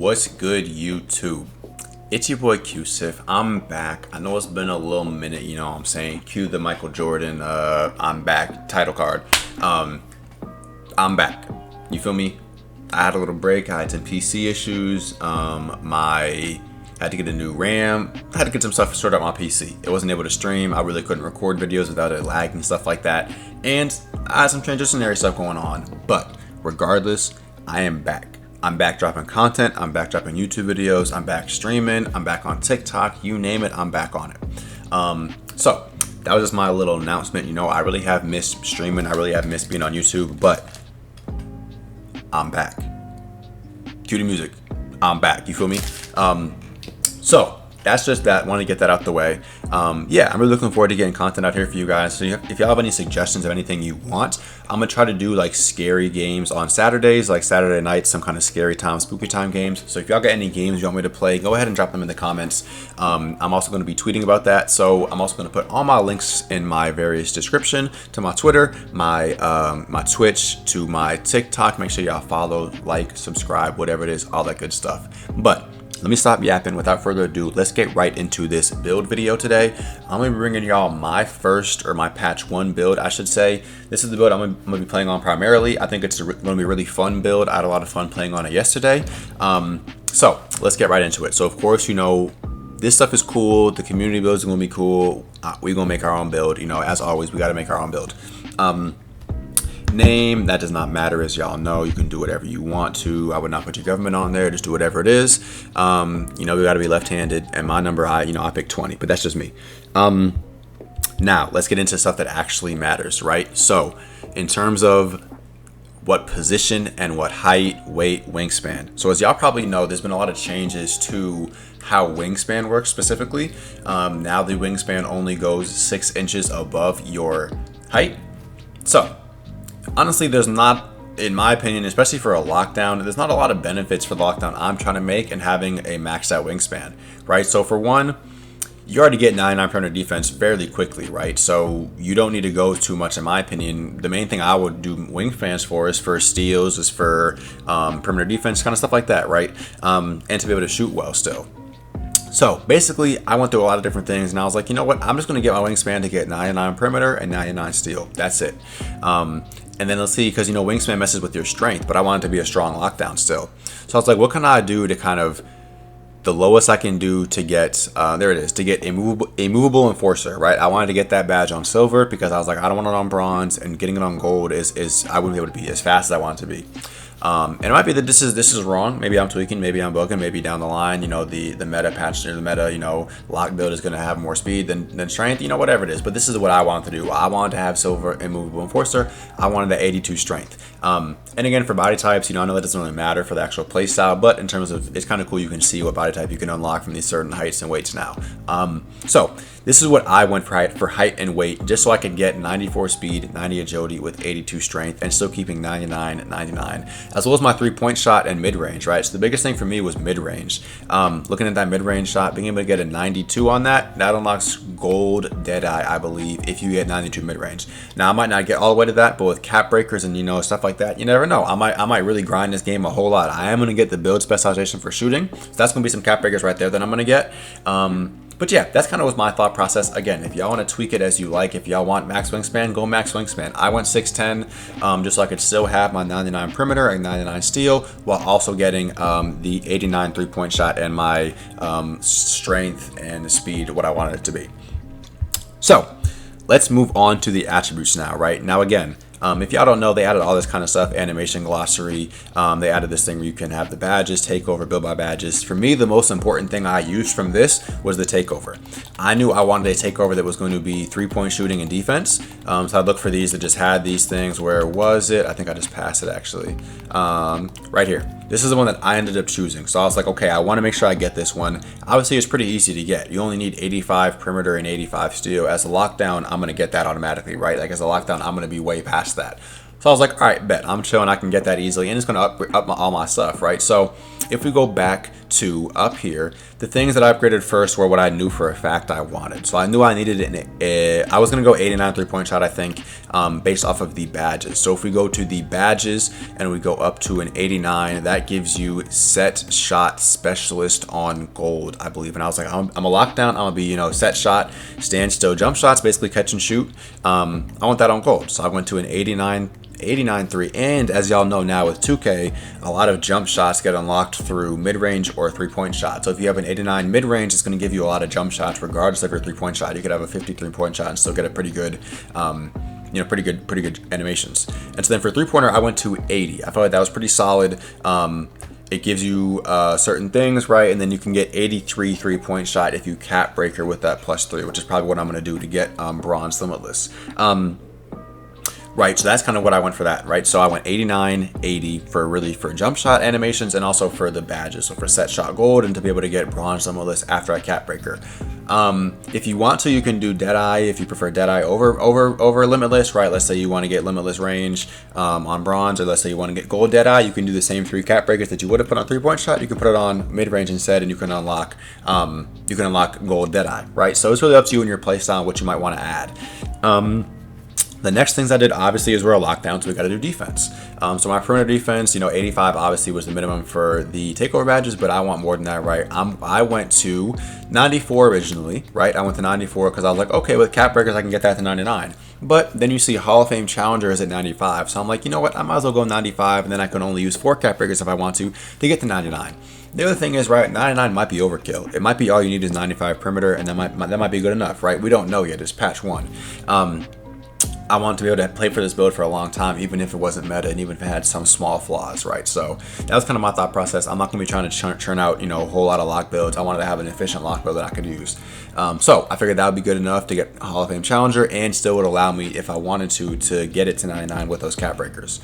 What's good, YouTube? It's your boy Qsiff. I'm back. I know it's been a little minute, you know what I'm saying? Cue the Michael Jordan, I'm back title card. I'm back. You feel me? I had a little break. I had some PC issues. I had to get a new RAM. I had to get some stuff sorted out my PC. It wasn't able to stream. I really couldn't record videos without it lagging and stuff like that. And I had some transitionary stuff going on. But regardless, I am back. I'm back dropping content. I'm back dropping YouTube videos. I'm back streaming. I'm back on TikTok. You name it, I'm back on it. So that was just my little announcement. You know, I really have missed streaming. I really have missed being on YouTube, but I'm back. Cue the music. I'm back. You feel me? So that's just that. Want to get that out the way. Yeah, I'm really looking forward to getting content out here for you guys. So if y'all have any suggestions of anything you want, I'm gonna try to do like scary games on Saturdays, like Saturday nights, some kind of scary time, spooky time games. So if y'all got any games you want me to play, go ahead and drop them in the comments. I'm also going to be tweeting about that. So I'm also going to put all my links in my various description to my Twitter, my Twitch, to my TikTok. Make sure y'all follow, like, subscribe, whatever it is, all that good stuff. But let me stop yapping. Without further ado, let's get right into this build video today. I'm going to be bringing y'all my first, or my patch 1 build, I should say. This is the build I'm going to be playing on primarily. I think it's going to be a really fun build. I had a lot of fun playing on it yesterday. So let's get right into it. So of course, you know, this stuff is cool. The community builds are going to be cool. We're going to make our own build. You know, as always, we got to make our own build. Name, that does not matter, as y'all know. You can do whatever you want to. I would not put your government on there. Just do whatever it is. You know, we got to be left-handed, and my number, I picked 20, but that's just me. Now let's get into stuff that actually matters, right? So in terms of what position and what height, weight, wingspan. So as y'all probably know, there's been a lot of changes to how wingspan works specifically. Now the wingspan only goes 6 inches above your height. So honestly, there's not, in my opinion, especially for a lockdown, there's not a lot of benefits for the lockdown I'm trying to make and having a maxed out wingspan, right? So for one, you already get 99 perimeter defense fairly quickly, right? So you don't need to go too much, in my opinion. The main thing I would do wingspans for is for steals, is for perimeter defense, kind of stuff like that, right? And to be able to shoot well still. So basically, I went through a lot of different things, and I was like, you know what? I'm just going to get my wingspan to get 99 perimeter and 99 steal. That's it. And then let's see, because, you know, wingspan messes with your strength, but I want it to be a strong lockdown still. So I was like, what can I do to kind of, the lowest I can do to get, there it is, to get a movable enforcer, right? I wanted to get that badge on silver because I was like, I don't want it on bronze, and getting it on gold is I wouldn't be able to be as fast as I want it to be. And it might be that this is wrong. Maybe I'm tweaking, maybe I'm bugging, maybe down the line, you know, the meta patch or the meta, you know, lock build is going to have more speed than strength, you know, whatever it is. But this is what I wanted to do. I wanted to have silver and movable enforcer. I wanted the 82 strength. And again, for body types, you know, I know that doesn't really matter for the actual play style, but in terms of, it's kind of cool. You can see what body type you can unlock from these certain heights and weights now. So this is what I went for height and weight, just so I could get 94 speed, 90 agility with 82 strength, and still keeping 99, 99, as well as my 3-point shot and mid-range, right? So the biggest thing for me was mid-range. Looking at that mid-range shot, being able to get a 92 on that unlocks gold Deadeye, I believe, if you get 92 mid-range. Now, I might not get all the way to that, but with cap breakers and, you know, stuff like that, you never know. I might really grind this game a whole lot. I am going to get the build specialization for shooting, so that's going to be some cap breakers right there that I'm going to get. But yeah, that's kind of was my thought process. Again, if y'all want to tweak it as you like, if y'all want max wingspan, go max wingspan. I went 6'10", just so I could still have my 99 perimeter and 99 steal, while also getting the 89 3-point shot and my strength and speed, what I wanted it to be. So let's move on to the attributes now, right? Now again, if y'all don't know, they added all this kind of stuff, animation glossary. They added this thing where you can have the badges, takeover, build by badges. For me, the most important thing I used from this was the takeover. I knew I wanted a takeover that was going to be 3-point shooting and defense. So I looked for these that just had these things. Where was it? I think I just passed it actually. Right here. This is the one that I ended up choosing. So I was like, okay, I want to make sure I get this one. Obviously, it's pretty easy to get. You only need 85 perimeter and 85 steal. As a lockdown, I'm going to get that automatically, right? Like as a lockdown, I'm going to be way past that. So I was like, all right, bet, I'm chilling, I can get that easily, and it's going to up all my stuff, right? So if we go back to up here, the things that I upgraded first were what I knew for a fact I wanted. So I knew I needed I was going to go 89 3-point shot, I think, based off of the badges. So if we go to the badges and we go up to an 89, that gives you set shot specialist on gold, I believe. And I was like, I'm a lockdown, I'm going to be, you know, set shot, stand still, jump shots, basically catch and shoot. I want that on gold. So I went to an 89.3, and as y'all know now with 2K, a lot of jump shots get unlocked through mid-range or 3-point shot. So if you have an 89 mid-range, it's going to give you a lot of jump shots regardless of your 3-point shot. You could have a 53-point shot and still get a pretty good you know, pretty good animations. And so then for 3-pointer, I went to 80. I felt like that was pretty solid. It gives you certain things, right? And then you can get 83 3-point shot if you cap breaker with that +3, which is probably what I'm going to do to get bronze limitless. Right, so that's kind of what I went for that, right? So I went 89, 80 for jump shot animations and also for the badges. So for set shot gold and to be able to get bronze limitless after I cap breaker. If you want to, you can do Deadeye if you prefer Deadeye over limitless, right? Let's say you want to get limitless range on bronze, or let's say you want to get gold Deadeye. You can do the same 3 cap breakers that you would have put on 3-point shot. You can put it on mid range instead, and you can unlock gold Deadeye, right? So it's really up to you and your playstyle what you might want to add. The next things I did obviously is we're a lockdown, so we got to do defense. So my perimeter defense, you know, 85 obviously was the minimum for the takeover badges, but I want more than that, right? I went to 94 originally, right? I went to 94 because I was like, okay, with cap breakers I can get that to 99. But then you see Hall of Fame Challenger is at 95, so I'm like, you know what? I might as well go 95, and then I can only use 4 cap breakers if I want to get to 99. The other thing is, right, 99 might be overkill. It might be all you need is 95 perimeter, and that might be good enough, right? We don't know yet. It's patch 1. I want to be able to play for this build for a long time, even if it wasn't meta and even if it had some small flaws, right? So that was kind of my thought process. I'm not going to be trying to churn out, you know, a whole lot of lock builds. I wanted to have an efficient lock build that I could use. So I figured that would be good enough to get Hall of Fame Challenger and still would allow me, if I wanted to get it to 99 with those cap breakers.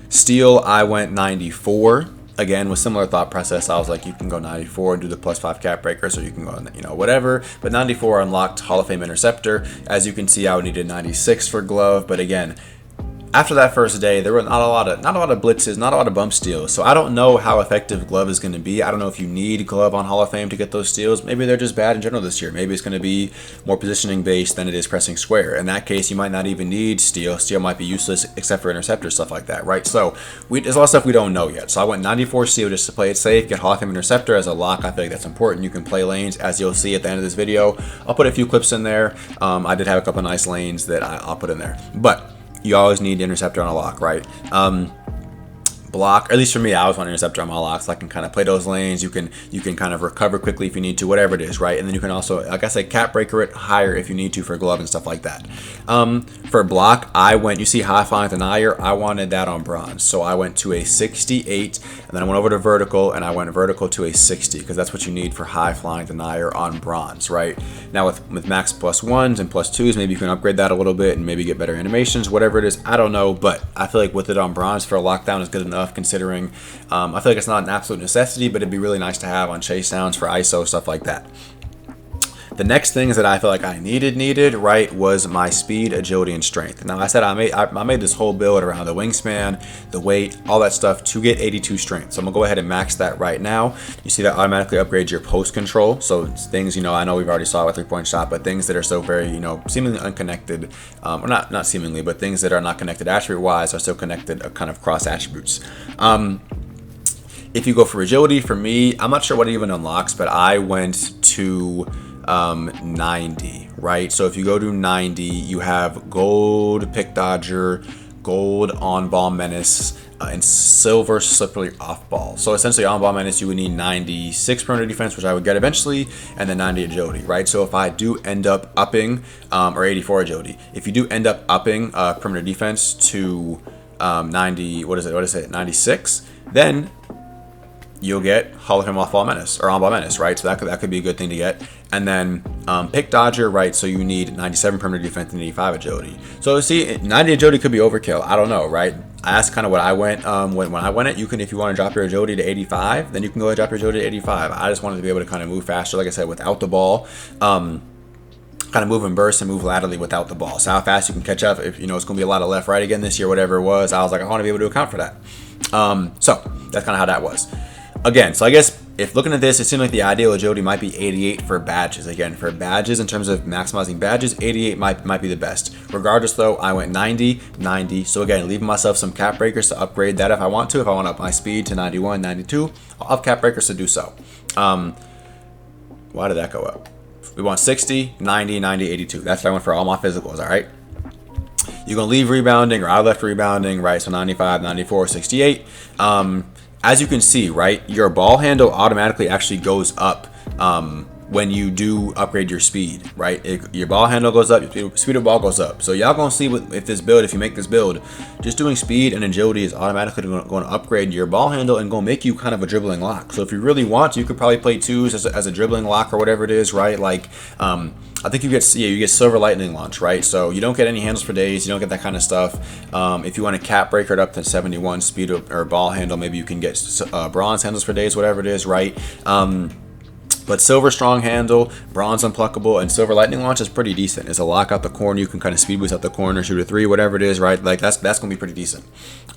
Steel, I went 94. Again, with similar thought process, I was like, you can go 94 and do the +5 cap breaker, so you can go, you know, whatever. But 94 unlocked Hall of Fame Interceptor. As you can see, I would need a 96 for glove. But again, after that first day, there were not a lot of blitzes, not a lot of bump steals. So I don't know how effective glove is going to be. I don't know if you need glove on Hall of Fame to get those steals. Maybe they're just bad in general this year. Maybe it's going to be more positioning based than it is pressing square. In that case, you might not even need steal. Steal might be useless except for interceptor, stuff like that, right? So there's a lot of stuff we don't know yet. So I went 94 steal just to play it safe, get Hall of Fame Interceptor as a lock. I feel like that's important. You can play lanes, as you'll see at the end of this video. I'll put a few clips in there. I did have a couple of nice lanes that I'll put in there. But you always need the interceptor on a lock, right? Block, or at least for me, I always want an interceptor on my locks. So I can kind of play those lanes. You can kind of recover quickly if you need to, whatever it is, right? And then you can also, like I said, cap breaker it higher if you need to for glove and stuff like that. For block, I went, you see high flying denier, I wanted that on bronze. So I went to a 68, and then I went over to vertical, and I went vertical to a 60, because that's what you need for high flying denier on bronze, right? Now with max +1s and +2s, maybe you can upgrade that a little bit and maybe get better animations, whatever it is, I don't know, but I feel like with it on bronze for a lockdown is good enough, considering I feel like it's not an absolute necessity, but it'd be really nice to have on chase downs for ISO, stuff like that. The next things that I feel like I needed, right, was my speed, agility, and strength. Now I said I made this whole build around the wingspan, the weight, all that stuff to get 82 strength. So I'm gonna go ahead and max that right now. You see that automatically upgrades your post control. So it's things, you know, I know we've already saw with 3-point shot, but things that are so very, you know, seemingly unconnected, or not seemingly, but things that are not connected attribute wise are still connected, kind of cross attributes. If you go for agility, for me, I'm not sure what it even unlocks, but I went to 90, right? So if you go to 90, you have gold pick dodger, gold on ball menace, and silver slippery off ball. So essentially on ball menace, you would need 96 perimeter defense, which I would get eventually, and then 90 agility, right? So if I do end up upping, or 84 agility, if you do end up upping perimeter defense to 90, what is it, 96, then you'll get Hall of Fame off ball menace, or on ball menace, right? So that could be a good thing to get. And then pick dodger, right? So you need 97 perimeter defense and 85 agility. So see, 90 agility could be overkill. I don't know, right? That's kind of what I went when I went it. You can, if you want to drop your agility to 85, then you can go ahead and drop your agility to 85. I just wanted to be able to kind of move faster, like I said, without the ball. kind of move in bursts and move laterally without the ball. So how fast you can catch up, if you know it's going to be a lot of left right again this year, whatever it was, I was like, I want to be able to account for that. So that's kind of how that was. Again, so I guess if looking at this, it seemed like the ideal agility might be 88 for badges. Again, for badges, in terms of maximizing badges, 88 might be the best. Regardless, though, I went 90, 90. So again, leaving myself some cap breakers to upgrade that if I want to. If I want to up my speed to 91, 92, I'll have cap breakers to do so. Why did that go up? We want 60, 90, 90, 82. That's what I went for all my physicals, all right? You're going to leave rebounding, or I left rebounding, right? So 95, 94, 68. As you can see, right, your ball handle automatically actually goes up when you do upgrade your speed, right? Your ball handle goes up, your speed of ball goes up. So y'all gonna see if you make this build, just doing speed and agility is automatically going to upgrade your ball handle and gonna make you kind of a dribbling lock. So if you really want, you could probably play twos as a dribbling lock or whatever it is, right? Like, I think you get silver lightning launch, right? So you don't get any handles for days, you don't get that kind of stuff. If you want to cap breaker it up to 71 speed or ball handle, maybe you can get bronze handles for days, whatever it is, right? But silver strong handle, bronze unpluckable, and silver lightning launch is pretty decent. It's a lock out the corner. You can kind of speed boost out the corner, shoot a three, whatever it is, right? Like that's gonna be pretty decent.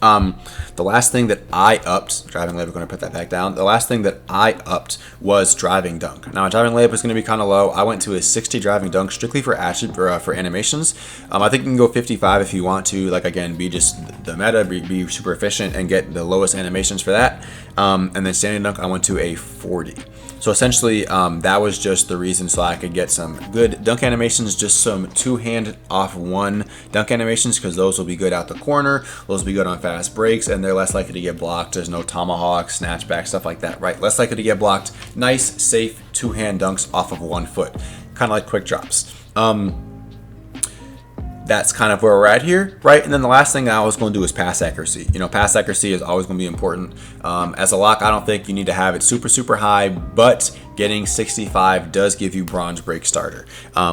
The last thing that I upped, driving layup, we're gonna put that back down. The last thing that I upped was driving dunk. Now driving layup is gonna be kind of low. I went to a 60 driving dunk strictly for animations. I think you can go 55 if you want to. Like again, be just the meta, be super efficient and get the lowest animations for that. And then standing dunk, I went to a 40. So essentially, that was just the reason so I could get some good dunk animations, just some two-hand off one dunk animations, because those will be good out the corner, those will be good on fast breaks, and they're less likely to get blocked. There's no tomahawk, snatchback, stuff like that, right? Less likely to get blocked. Nice, safe two-hand dunks off of 1 foot, kind of like quick drops. That's kind of where we're at here, right? And then the last thing I was going to do is pass accuracy. You know, pass accuracy is always going to be important. As a lock, I don't think you need to have it super, super high, but getting 65 does give you bronze break starter,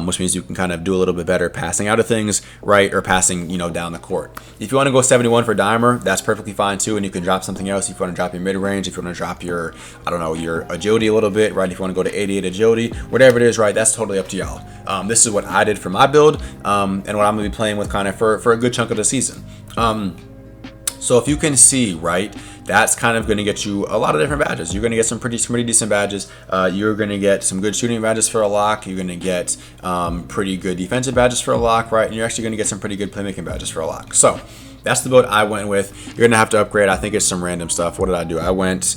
which means you can kind of do a little bit better passing out of things, right? Or passing, you know, down the court. If you want to go 71 for dimer, that's perfectly fine too. And you can drop something else. If you want to drop your mid range, if you want to drop your, I don't know, your agility a little bit, right? If you want to go to 88 agility, whatever it is, right? That's totally up to y'all. This is what I did for my build, and what I'm going to be playing with kind of for a good chunk of the season. So if you can see, right, that's kind of going to get you a lot of different badges. You're going to get some pretty decent badges. You're going to get some good shooting badges for a lock. You're going to get pretty good defensive badges for a lock, right? And you're actually going to get some pretty good playmaking badges for a lock. So that's the build I went with. You're going to have to upgrade. I think it's some random stuff. What did I do? I went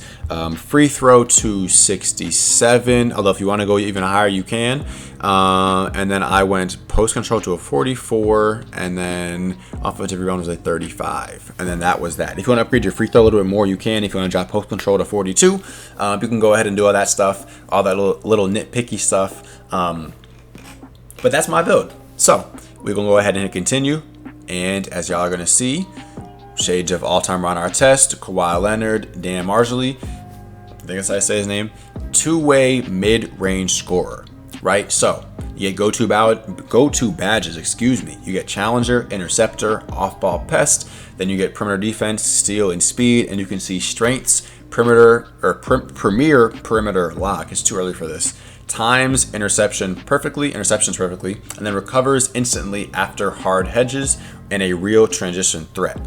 free throw to 67, although if you want to go even higher, you can. And then I went post control to a 44, and then offensive rebound was a 35. And then that was that. If you want to upgrade your free throw a little bit more, you can. If you want to drop post control to 42, you can go ahead and do all that stuff, all that little nitpicky stuff. But that's my build. So we're going to go ahead and hit continue. And as y'all are going to see, shades of all-time Ron Artest, Kawhi Leonard, Dan Majerle, I think that's how I say his name, two-way mid-range scorer, right? So you get go-to badges, You get challenger, interceptor, off-ball pest. Then you get perimeter defense, steal, and speed. And you can see strengths, perimeter, or premier perimeter lock. It's too early for this. Times interceptions perfectly, and then recovers instantly after hard hedges and a real transition threat.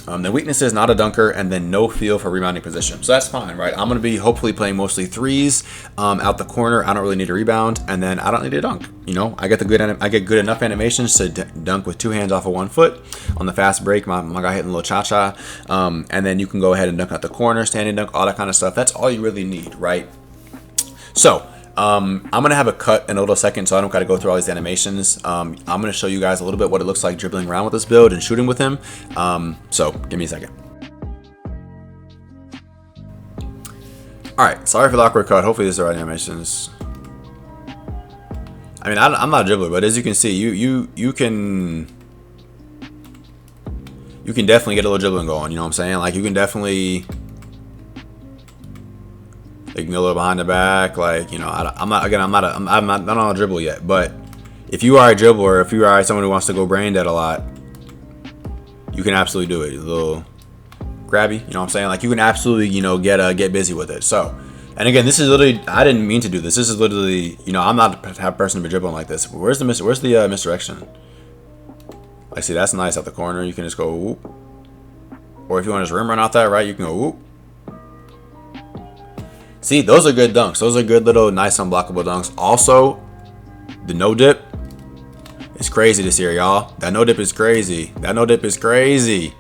The weakness is not a dunker, and then no feel for rebounding position. So that's fine, right? I'm going to be hopefully playing mostly threes out the corner. I don't really need a rebound, and then I don't need a dunk. You know, I get good enough animations to dunk with two hands off of 1 foot on the fast break. My guy hitting a little cha-cha, and then you can go ahead and dunk out the corner, standing dunk, all that kind of stuff. That's all you really need, right? So I'm going to have a cut in a little second, so I don't got to go through all these animations. I'm going to show you guys a little bit what it looks like dribbling around with this build and shooting with him. So give me a second. All right, sorry for the awkward cut. Hopefully these are the right animations. I mean, I'm not a dribbler, but as you can see, you can definitely get a little dribbling going. You know what I'm saying? Like you can definitely. You can go a little behind the back, like, you know, I'm not on a dribble yet, but if you are a dribbler, if you are someone who wants to go brain dead a lot, you can absolutely do it. A little grabby, you know what I'm saying? Like you can absolutely, you know, get busy with it. So And again, this is literally, I didn't mean to do this. This is literally, you know, I'm not the type of person to be dribbling like this. Where's the misdirection? Like, see, that's nice out the corner. You can just go whoop. Or if you want to just rim run out that, right, you can go whoop. See, those are good dunks. Those are good little nice unblockable dunks. Also, the no dip is crazy this year, y'all. That no dip is crazy. That no dip is crazy.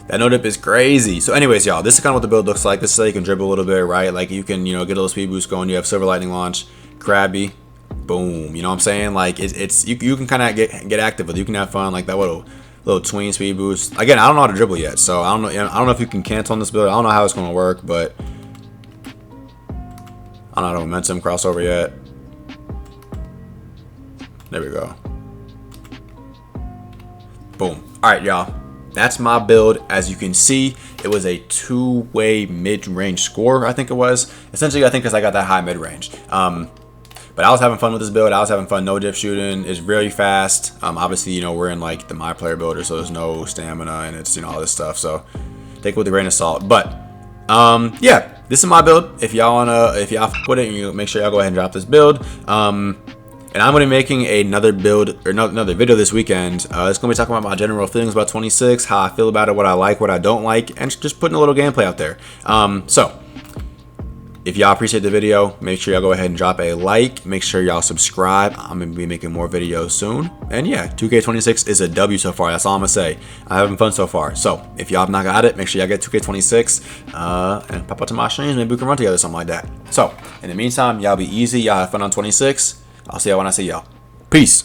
That no dip is crazy. So anyways, y'all, this is kind of what the build looks like. This is how you can dribble a little bit, right? Like you can, you know, get a little speed boost going. You have Silver Lightning Launch, Krabby, boom. You know what I'm saying? Like it's you can kind of get active with it. You can have fun like that little tween speed boost. Again, I don't know how to dribble yet, so I don't know if you can cancel on this build. I don't know how it's going to work, but I don't know the momentum crossover yet. There we go. Boom. All right, y'all. That's my build. As you can see, it was a two-way mid-range score, I think it was. Essentially, I think because I got that high mid-range. But I was having fun with this build. I was having fun no-dip shooting. It's really fast. Obviously, you know, we're in, like, the My Player builder, so there's no stamina, and it's, you know, all this stuff. So take it with a grain of salt. But, yeah, this is my build. If y'all put it, you make sure y'all go ahead and drop this build. And I'm going to be making another build or another video this weekend. It's going to be talking about my general feelings about 26, how I feel about it, what I like, what I don't like, and just putting a little gameplay out there. So if y'all appreciate the video, make sure y'all go ahead and drop a like. Make sure y'all subscribe. I'm going to be making more videos soon. And yeah, 2K26 is a W so far. That's all I'm going to say. I'm having fun so far. So if y'all have not got it, make sure y'all get 2K26 and pop up to my streams. Maybe we can run together, something like that. So in the meantime, y'all be easy. Y'all have fun on 26. I'll see y'all when I see y'all. Peace.